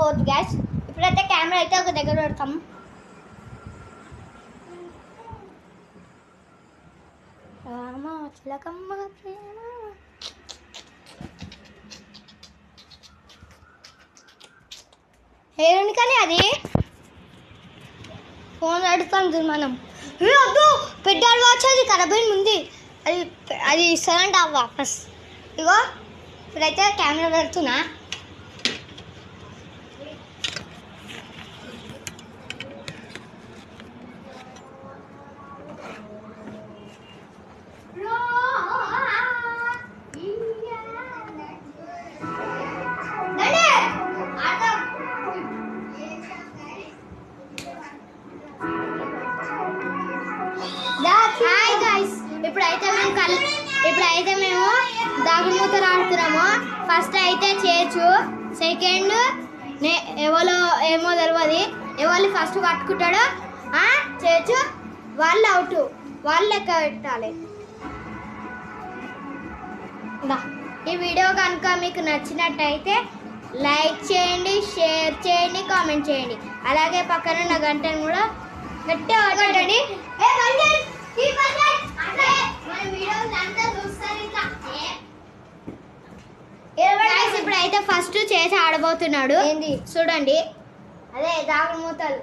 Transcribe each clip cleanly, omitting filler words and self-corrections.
పోవద్దు గ్యాస్. ఇప్పుడైతే కెమెరా అయితే ఒక దగ్గర పెడతాం. రామ చిలకమ్మ ప్రేమ హేరుని కానీ అది ఫోన్ అడుగుతాం చూడు మనం. వద్దు పెట్టాడు వాచ్, అది ఖరాబ్ అయింది ఉంది. అది ఇస్తానంట వాపస్. ఇగో ఇప్పుడైతే కెమెరా పెడుతున్నా. ఇప్పుడైతే మేము దాగుడుమూతలు ఆడుతున్నాము. ఫస్ట్ అయితే చేచు, సెకండ్ ఎవరో ఏమో తెలియదు, ఎవరు ఫస్ట్ పట్టుకుంటాడో చేచు వాళ్ళు అవుట్, వాళ్ళు లెక్క పెట్టాలి. ఈ వీడియో కనుక మీకు నచ్చినట్టయితే లైక్ చేయండి, షేర్ చేయండి, కామెంట్ చేయండి. అలాగే పక్కన ఉన్న గంటను కూడా గట్టిగా పట్టండి. ఇప్పుడైతే ఫస్ట్ చేసి ఆడబోతున్నాడు. ఏంది చూడండి, అదే దాగుడుమూతలు.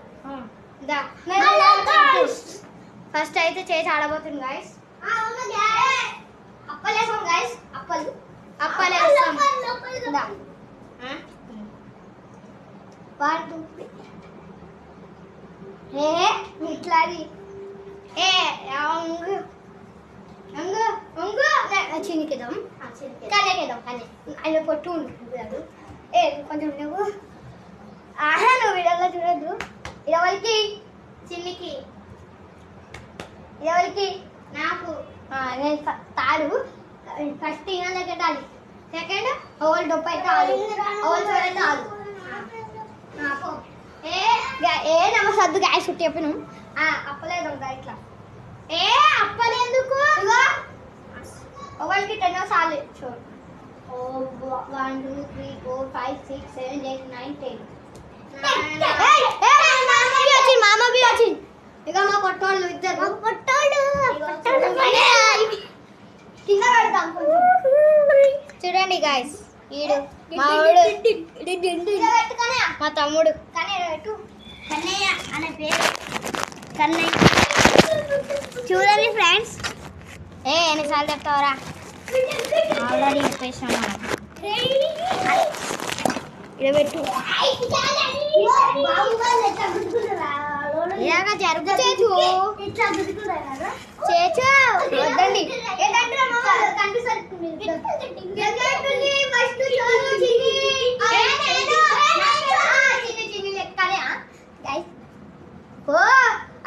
ఫస్ట్ అయితే చేసి ఆడబోతుంది గాయస్. అప్పలేసాం గాయస్, అప్పలేసాం. ఇట్లా చినికిద్దాం, కనేకేద్దాం. ఆయన పొట్టు ఉంటుంది కొంచెం. నువ్వు నువ్వు వీడియోలో చూడద్దు. ఎవరికి చిన్నికి, ఎవరికి నాకు. నేను తాడు ఫస్ట్ ఈయన పెట్టాలి, సెకండ్ ఓవల్ డొప్ప అయితే ఆలు, ఓవల్ చూడ అయితే ఆలు. ఏ నమ్మ సర్దు గ్యాస్ చుట్టి చెప్పిన అప్పలేదు ఇట్లా. అప్పలేందుకు ఒకరికి 10 సార్లు చూడు. 1 2 3 4 5 6 7 8 9 10. మామ బి వచ్చింది. ఇక మా పొట్టోళ్ళు ఇద్దరు కింద పెడతాం. చూడండి గాయస్, ఈడు మా తమ్ముడు కన్నయ్య అనే పేరు. కన్నయ్య చూడండి ఫ్రెండ్స్. ఎన్నిసార్లు చెప్తావరా, ఆల్రెడీ చెప్పేసాం. ఇడబెట్టు ఇలాగా జరుగు చేచు చేచు వద్దండి.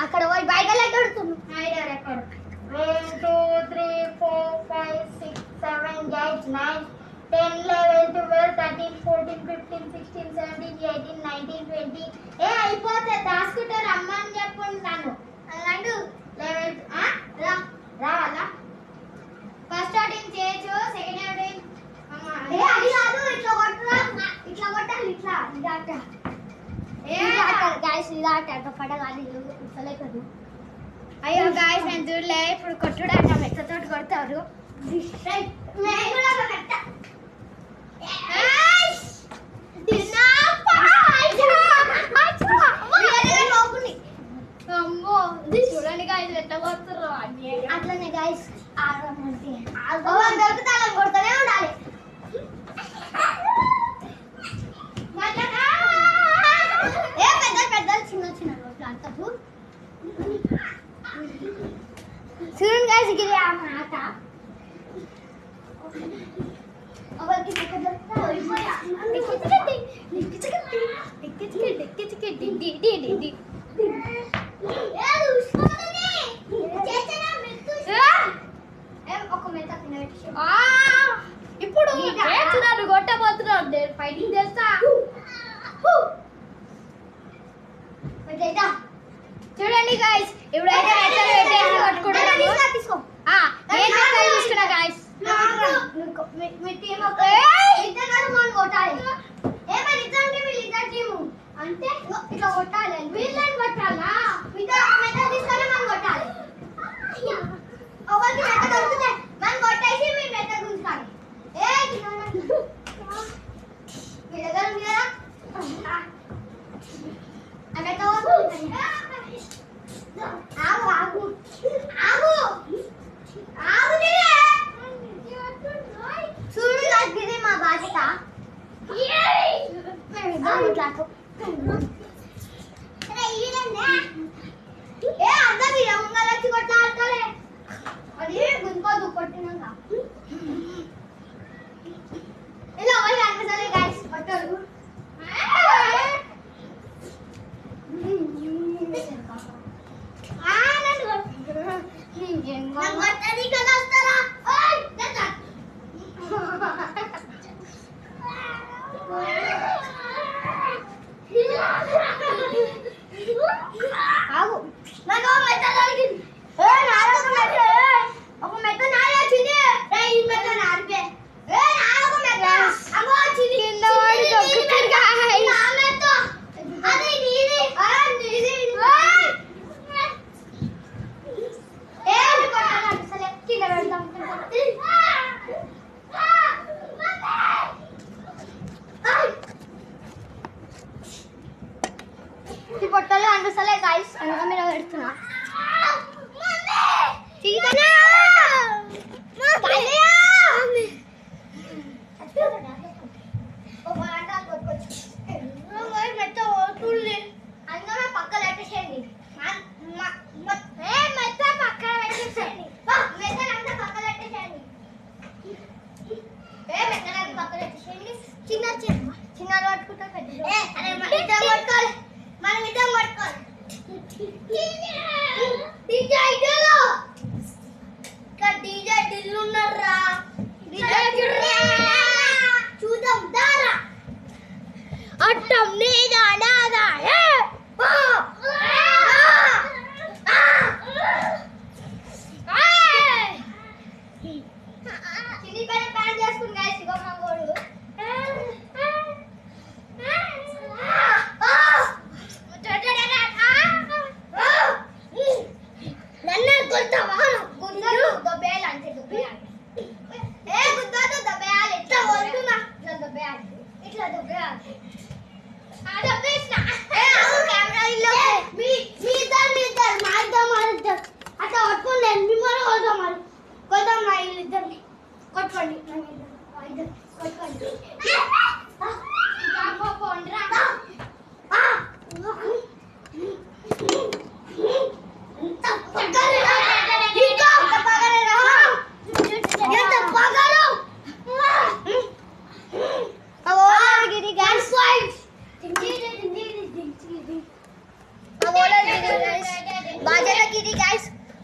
అక్కడ పోయి బయట లెక్కడుతున్నాను. 1 2 3 4 5 6 7 8 9 10 11 12 13 14 15 16 17 18 19 20. అయిపోతే దాసుకుంటే రమ్మని చెప్పుకుంటాను. అలాంటి రావాలా? ఫస్ట్ స్టార్టింగ్ చేయొచ్చు, సెకండ్ స్టార్టింగ్ అది కాదు, ఇట్లా కొట్టరా, ఇట్లా కొట్టాలి, ఇట్లా ఇదాట గాయస్, ఇదాట పడగాలి ఇట్లలేదు. అయ్యో గాయస్ నేను చూడలే. ఇప్పుడు కొట్టుడు అన్న మెత్తతోటి కొడతారు. చూడండి గాయస్ ఎట్లా కొడుతుర్రు. అట్లనే గాయస్ దొరుకుతాం కొడుతూనే ఉండాలి. పెద్దలు చిన్న చిన్న అంతకు చూడండి గాయస్, ఇది ఆట. ఇప్పుడు కొట్టబోతున్నాడు, ఫైటింగ్ చేస్తా. చూడండి గాయస్, ఇప్పుడైతే తీసుకున్నా గాయస్. మీ టీం కొట్టాలి. అంటే ఇట్లా కొట్టాలి వీళ్ళని కొట్టాలా మెత్త తీసుకొని మనం కొట్టాలి ఒకరికి మెత్త దొరుకుతుంది మనం కొట్టేసి మీరు మెత్త గుంజుకోండి మీ దగ్గర ఉంది కదా ఆ మెత్త ఆగు ఆగు ఆగు చూడు ఇది మా బాధ్యత అందరి వచ్చి కొట్లాడతాలే అది గుంకోదు కొట్టినాక ఇలా వాళ్ళు అనిపిస్తాలే గాయస్ కొట్టారు పొట్టలో అనిపిస్తలే గాయస్ అనగా మీరు పెడుతున్నా పక్కన పెట్టేసేయండి చిన్న చిన్న చిన్న పట్టుకుంటా పట్టుకోవాలి మనం ఇద్దరం పట్టుకోవాలి డీజే ఢిల్లు ఉన్నారా చూద్దాం దారా అట్టం నీదా నాదా చిన్ని పైన ప్యాన్ చేసుకుని గాయస్ ఇగో మా గోడు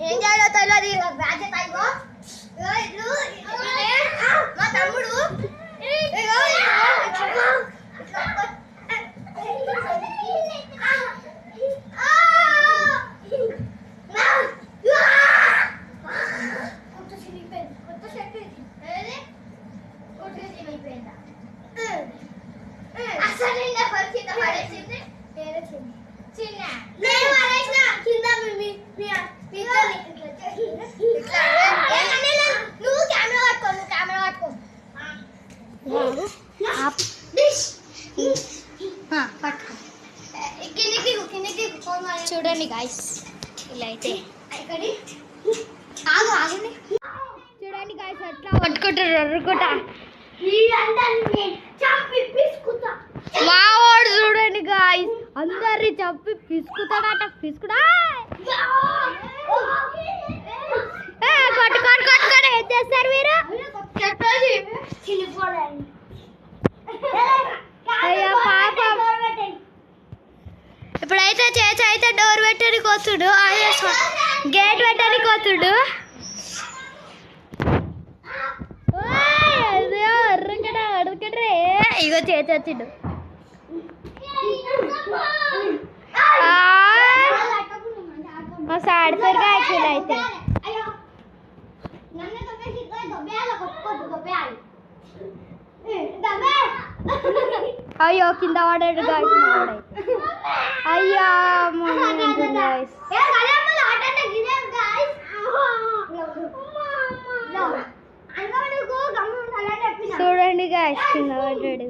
ఏం చేయాలో తెలియదు బాధ్యత మా తమ్ముడు చూడండి గాయస్ ఇలా అయితే చూడండి గాయస్ అట్లా పట్టుకుంటారు అరుకుంటా మా వాడు చూడండి గాయస్ అందరిని చంపి పిసుకుతాడట పిసుకుడా కొట్టుకొని కొట్టుకొని ఏం చేస్తారు మీరు అయ్యో పాపం ఇప్పుడైతే చేసి అయితే డోర్ పెట్టడానికి వస్తుడు గేట్ పెట్టడానికి వస్తుడు అడుగుకడే ఇగో చేసి వచ్చిండు మస్తు ఆడతారు యాక్చువల్ అయితే అయ్యో కింద పడాడు గాయస్ మావాడైతే అయ్యా చూడండి గాయస్ కింద పడ్డాడు.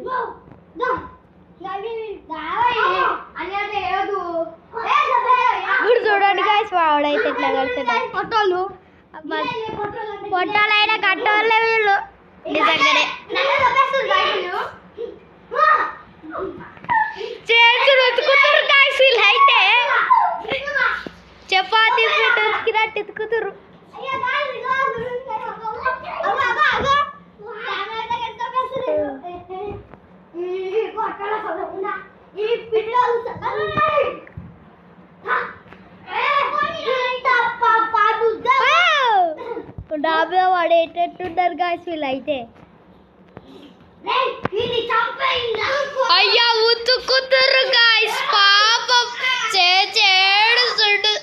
ఇప్పుడు చూడండి గాయస్ వాడైతే ఎట్లా కడుతున్నాడు. ఫోటోలు అయినా కట్టోళ్ళే వీళ్ళు నిజంగానే. చేసుడు ఉతుకుతురు గాయస్ వీళ్ళు అయితే చపాతీ పిండి ఉతికినట్టు ఉతుకుతురు. డాబా పడేటట్టున్నారు గాయస్ వీళ్ళు అయితే. అయ్యా ఉతుకుతురు గాయస్ పాపం చేడుచుడు.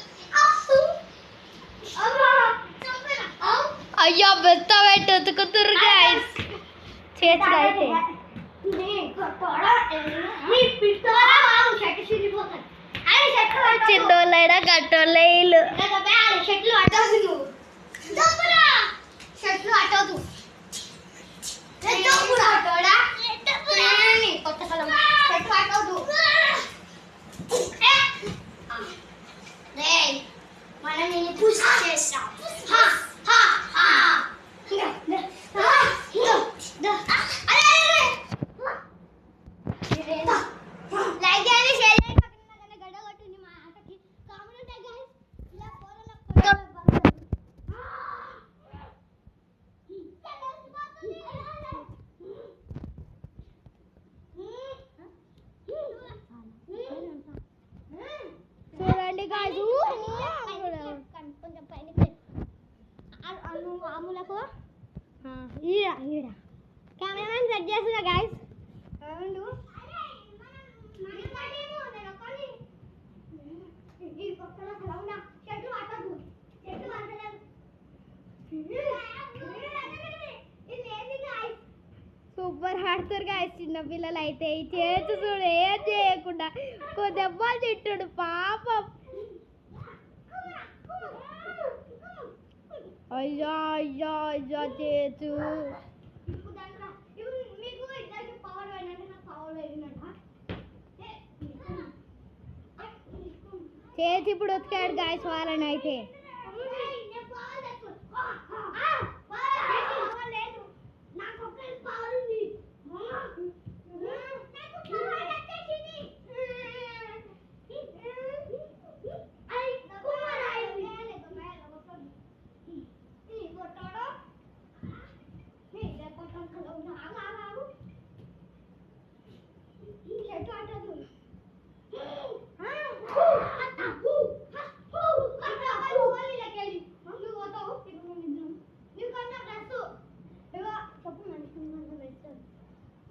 అయ్యా బెత్త పెట్టి ఉతుకుతురు గాయస్ చేతులు అయితే. చిన్నోళ్ళైనా కట్టోళ్ళే వీళ్ళు. చూడండి గాజు కొంచెం పైన మామూలకు ఈడ కెమెరామెన్ సెట్ చేస్తున్నా గాయస్. సూపర్ ఆడుతారు గాయస్ చిన్నపిల్లలు అయితే. ఈ చేతి చూడు ఏం చేయకుండా దెబ్బలు తిట్టుడు పాపం. అయ్యా అయ్యా అయ్యా చేతు చేతి ఇప్పుడు ఉతికాడు గాయస్ వాళ్ళని అయితే.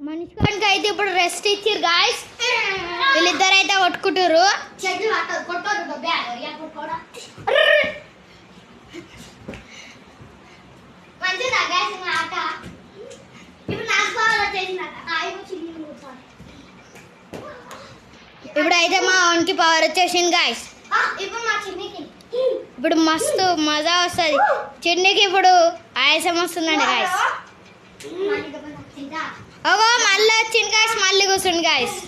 మనిషికి అయితే ఇప్పుడు రెస్ట్ ఇచ్చారు గాయస్. వీళ్ళిద్దరు అయితే కొట్టుకుంటారు. ఇప్పుడైతే మా ఓన్కి పవర్ వచ్చేసింది గాయస్. ఇప్పుడు మస్తు మజా వస్తుంది. చిన్నికి ఇప్పుడు ఆయాసం వస్తుందండి గాయస్. ఓగో మళ్ళీ వచ్చింది గాయస్. మళ్ళీ కూర్చుంది గాయస్.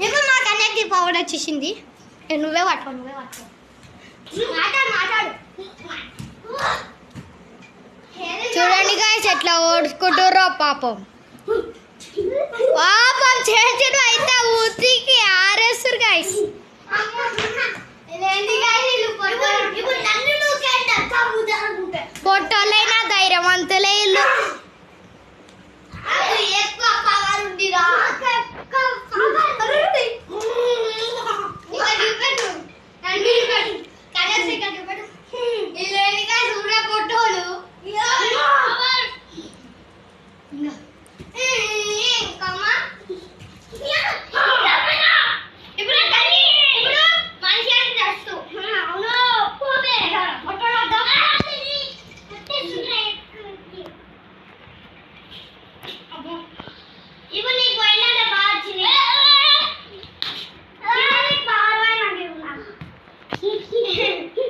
ఇప్పుడు మా కన్యకి పవర్ వచ్చేసింది. నువ్వే పట్టుకో చూడండి గాయస్ ఎట్లా ఓడుకుంటారో పాపం. పాపం చేతులు అయితే ఉతికి ఆరేస్తారు గాయస్. పొట్టోళ్ళైనా ధైర్యవంతులే ఇల్లు. Kit kit